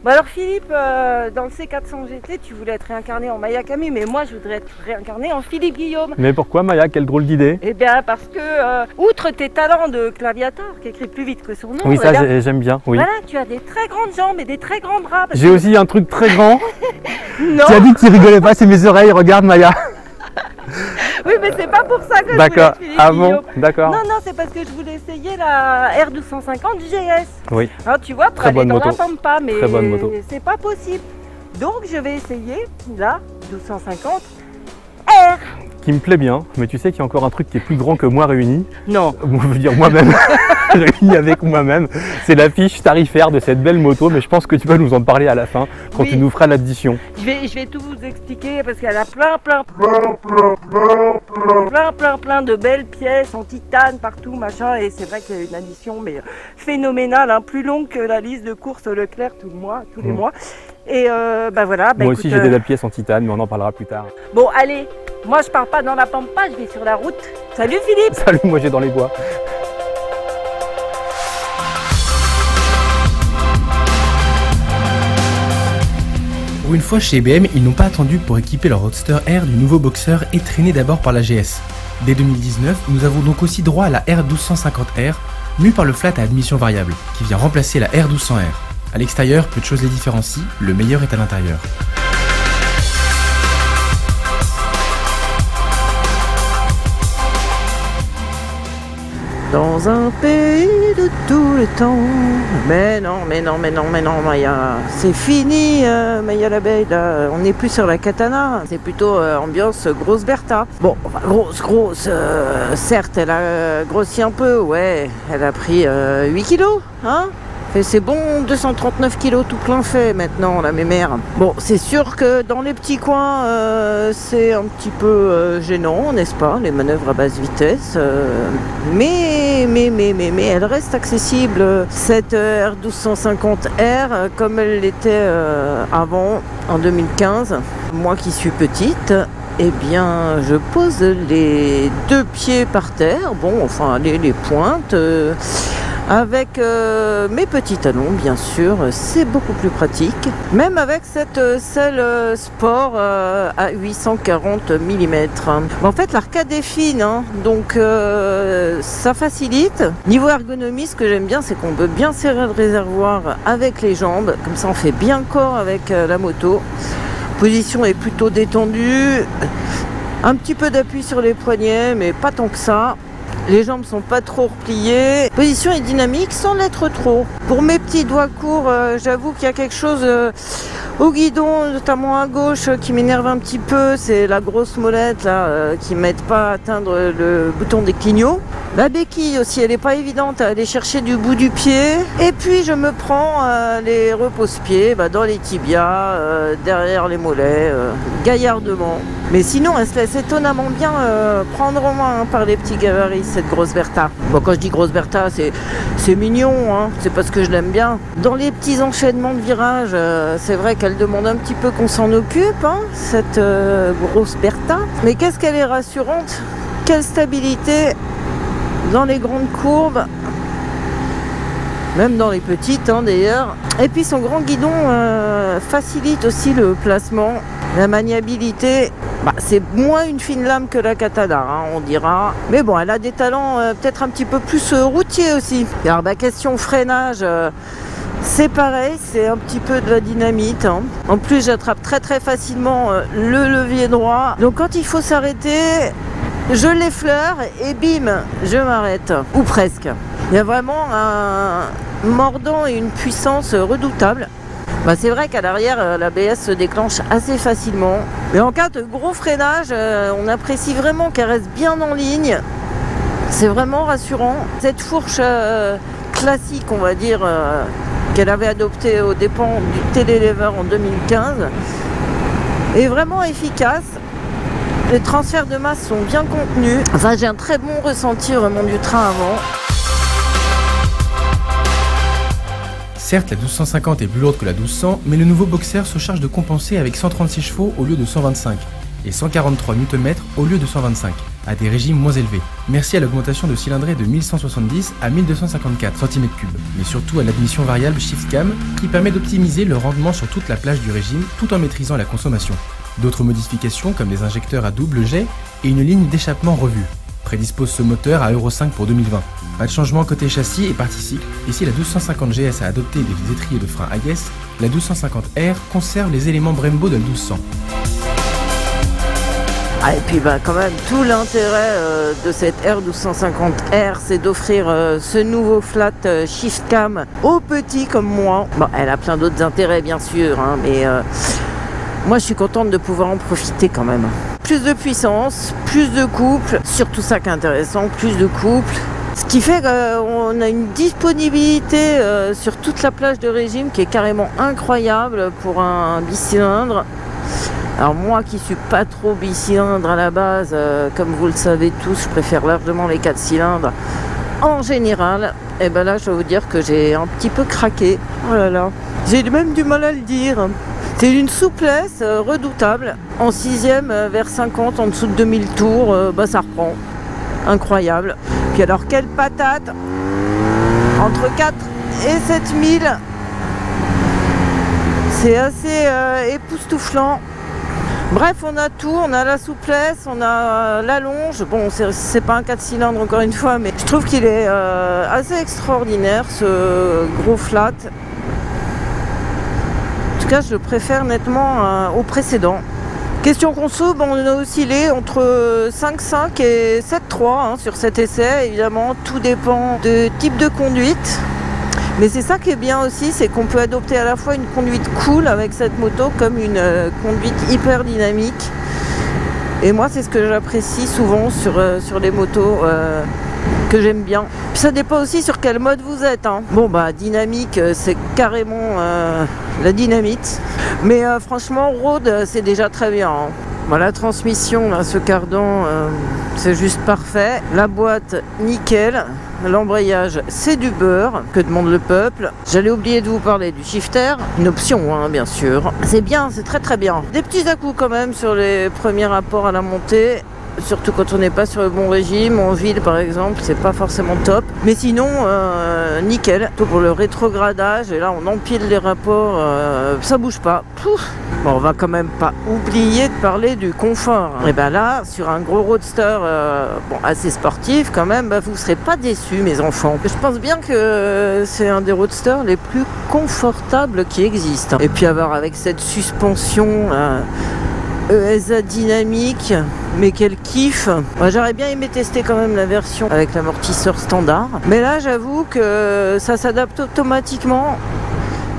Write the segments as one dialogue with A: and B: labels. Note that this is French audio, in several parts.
A: Bon alors Philippe, dans le C400 GT, tu voulais être réincarné en Maya Camus, mais moi je voudrais être réincarné en Philippe Guillaume.
B: Mais pourquoi Maya? Quelle drôle d'idée.
A: Eh bien parce que, outre tes talents de claviateur, qui écrit plus vite que son nom,
B: oui, ça j'aime bien, oui.
A: Voilà, tu as des très grandes jambes et des très grands bras.
B: J'ai aussi un truc très grand.
A: Non.
B: Tu as dit que tu rigolais pas, c'est mes oreilles, regarde Maya.
A: Oui, mais c'est pas pour ça que je voulais
B: D'accord.
A: être Philippe
B: Ah
A: Guillaume.
B: bon, d'accord.
A: Non, non, c'est parce que je voulais essayer la R1250 GS.
B: Oui.
A: Alors tu vois, pour
B: Très
A: aller
B: bonne
A: dans
B: moto.
A: la Pampa, mais
B: Très bonne moto.
A: c'est pas possible. Donc je vais essayer la 1250 R.
B: Qui me plaît bien, mais tu sais qu'il y a encore un truc qui est plus grand que moi réuni.
A: Non.
B: Je veux dire moi-même, réuni avec moi-même. C'est la fiche tarifaire de cette belle moto, mais je pense que tu vas nous en parler à la fin, quand
A: Oui.
B: tu nous feras l'addition.
A: Je vais tout vous expliquer parce qu'elle a plein de belles pièces en titane partout, machin. Et c'est vrai qu'il y a une addition mais phénoménale, hein, plus longue que la liste de courses Leclerc tous les mois. Et bah voilà. Bah,
B: Moi
A: écoute,
B: aussi j'ai des belles pièces en titane, mais on en parlera plus tard.
A: Bon allez, moi je pars pas dans la Pampa, je vais sur la route. Salut Philippe.
B: Salut, moi j'ai dans les bois.
C: Pour une fois chez BM, ils n'ont pas attendu pour équiper leur Roadster R du nouveau Boxer et traîné d'abord par la GS. Dès 2019, nous avons donc aussi droit à la R1250R, mue par le flat à admission variable, qui vient remplacer la R1200R. A l'extérieur, peu de choses les différencient, le meilleur est à l'intérieur.
D: Dans un pays de tous les temps. Mais non, Maya. C'est fini, Maya l'abeille, là. On n'est plus sur la katana. C'est plutôt ambiance grosse Bertha. Bon, enfin, grosse. Certes, elle a grossi un peu, ouais. Elle a pris 8 kilos, hein. Et c'est bon, 239 kilos tout plein fait maintenant, la mémère. Bon, c'est sûr que dans les petits coins, c'est un petit peu gênant, n'est-ce pas, les manœuvres à basse vitesse. Mais elle reste accessible, cette R1250R, comme elle l'était avant, en 2015. Moi qui suis petite, eh bien, je pose les deux pieds par terre, bon, enfin, les pointes... avec mes petits talons, bien sûr, c'est beaucoup plus pratique. Même avec cette selle sport à 840 mm. En fait, l'arcade est fine, hein, donc ça facilite. Niveau ergonomie, ce que j'aime bien, c'est qu'on peut bien serrer le réservoir avec les jambes. Comme ça, on fait bien corps avec la moto. Position est plutôt détendue. Un petit peu d'appui sur les poignets, mais pas tant que ça. Les jambes sont pas trop repliées. Position est dynamique sans l'être trop. Pour mes petits doigts courts, j'avoue qu'il y a quelque chose au guidon, notamment à gauche, qui m'énerve un petit peu. C'est la grosse molette là, qui m'aide pas à atteindre le bouton des clignots. La béquille aussi, elle est pas évidente à aller chercher du bout du pied. Et puis je me prends les repose-pieds dans les tibias, derrière les mollets, gaillardement. Mais sinon, elle se laisse étonnamment bien prendre en main par les petits gabarits, cette grosse Bertha. Bon, quand je dis grosse Bertha, c'est mignon, hein, c'est parce que je l'aime bien. Dans les petits enchaînements de virages, c'est vrai qu'elle demande un petit peu qu'on s'en occupe, hein, cette grosse Bertha. Mais qu'est-ce qu'elle est rassurante, quelle stabilité dans les grandes courbes, même dans les petites, hein, d'ailleurs. Et puis son grand guidon facilite aussi le placement. La maniabilité, c'est moins une fine lame que la katana, hein, on dira. Mais bon, elle a des talents peut-être un petit peu plus routiers aussi. Alors, question freinage, c'est pareil, c'est un petit peu de la dynamite. Hein. En plus, j'attrape très très facilement le levier droit. Donc quand il faut s'arrêter, je l'effleure et bim, je m'arrête. Ou presque. Il y a vraiment un mordant et une puissance redoutable. C'est vrai qu'à l'arrière, l'ABS se déclenche assez facilement. Mais en cas de gros freinage, on apprécie vraiment qu'elle reste bien en ligne. C'est vraiment rassurant. Cette fourche classique, on va dire, qu'elle avait adoptée aux dépens du télélever en 2015, est vraiment efficace. Les transferts de masse sont bien contenus. Enfin, j'ai un très bon ressenti vraiment du train avant.
C: Certes, la 1250 est plus lourde que la 1200, mais le nouveau Boxer se charge de compenser avec 136 chevaux au lieu de 125. et 143 Nm au lieu de 125, à des régimes moins élevés. Merci à l'augmentation de cylindrée de 1170 à 1254 cm3, mais surtout à l'admission variable ShiftCam qui permet d'optimiser le rendement sur toute la plage du régime tout en maîtrisant la consommation. D'autres modifications comme les injecteurs à double jet et une ligne d'échappement revue prédispose ce moteur à Euro 5 pour 2020. Pas de changement côté châssis et partie cycle, et si la 1250 GS a adopté des étriers de frein Agues, la 1250R conserve les éléments Brembo de la 1200.
D: Ah, et puis quand même, tout l'intérêt de cette R1250R, c'est d'offrir ce nouveau flat ShiftCam aux petits comme moi. Bon, elle a plein d'autres intérêts bien sûr, hein, mais moi je suis contente de pouvoir en profiter quand même. Plus de puissance, plus de couple, surtout ça qui est intéressant, plus de couple. Ce qui fait qu'on a une disponibilité sur toute la plage de régime qui est carrément incroyable pour un bicylindre. Alors moi qui suis pas trop bicylindre à la base, comme vous le savez tous, je préfère largement les 4 cylindres en général. Et ben là je vais vous dire que j'ai un petit peu craqué. Oh là là, j'ai même du mal à le dire. C'est une souplesse redoutable. En 6ème vers 50, en dessous de 2000 tours, ça reprend. Incroyable. Puis alors quelle patate. Entre 4 et 7000. C'est assez époustouflant. Bref, on a tout, on a la souplesse, on a l'allonge. Bon, c'est pas un 4 cylindres encore une fois, mais je trouve qu'il est assez extraordinaire ce gros flat. En tout cas, je le préfère nettement au précédent. Question conso, on a oscillé entre 5.5 et 7.3 sur cet essai. Évidemment, tout dépend de type de conduite. Mais c'est ça qui est bien aussi, c'est qu'on peut adopter à la fois une conduite cool avec cette moto comme une conduite hyper dynamique. Et moi, c'est ce que j'apprécie souvent sur les motos que j'aime bien. Puis ça dépend aussi sur quel mode vous êtes. Hein. Bon, dynamique, c'est carrément la dynamite. Mais franchement, road, c'est déjà très bien. Hein. La transmission, là, ce cardan, c'est juste parfait. La boîte, nickel. L'embrayage, c'est du beurre. Que demande le peuple? J'allais oublier de vous parler du shifter. Une option, bien sûr. C'est bien, c'est très très bien. Des petits à-coups quand même sur les premiers rapports à la montée. Surtout quand on n'est pas sur le bon régime, en ville par exemple, c'est pas forcément top. Mais sinon, nickel. Tout pour le rétrogradage, et là on empile les rapports, ça bouge pas. Pouf. Bon, on va quand même pas oublier de parler du confort. Et là, sur un gros roadster assez sportif quand même, vous serez pas déçus mes enfants. Je pense bien que c'est un des roadsters les plus confortables qui existent. Et puis avoir avec cette suspension ESA dynamique, mais quel kiff. J'aurais bien aimé tester quand même la version avec l'amortisseur standard, mais là j'avoue que ça s'adapte automatiquement.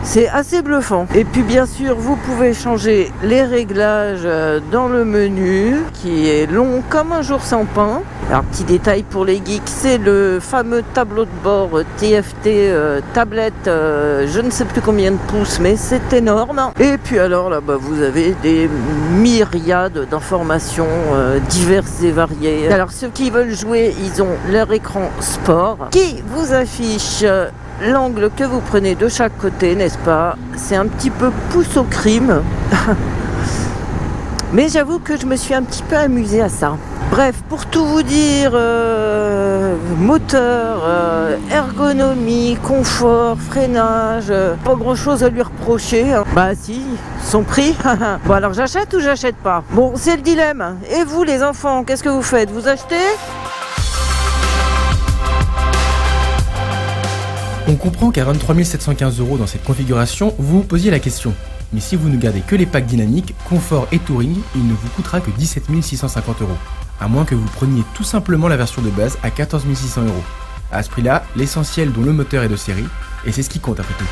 D: C'est assez bluffant. Et puis bien sûr, vous pouvez changer les réglages dans le menu, qui est long comme un jour sans pain. Alors petit détail pour les geeks, c'est le fameux tableau de bord TFT tablette, je ne sais plus combien de pouces, mais c'est énorme. Et puis alors là, vous avez des myriades d'informations diverses et variées. Alors ceux qui veulent jouer, ils ont leur écran sport, qui vous affiche l'angle que vous prenez de chaque côté, n'est-ce pas? C'est un petit peu pouce au crime. Mais j'avoue que je me suis un petit peu amusée à ça. Bref, pour tout vous dire, moteur, ergonomie, confort, freinage, pas grand chose à lui reprocher. Si, son prix. Bon alors j'achète ou j'achète pas? Bon, c'est le dilemme. Et vous les enfants, qu'est-ce que vous faites? Vous achetez?
C: On comprend qu'à 23 715 € dans cette configuration, vous vous posiez la question. Mais si vous ne gardez que les packs dynamiques, confort et touring, il ne vous coûtera que 17 650 €. À moins que vous preniez tout simplement la version de base à 14 600 €. À ce prix-là, l'essentiel dont le moteur est de série, et c'est ce qui compte après tout.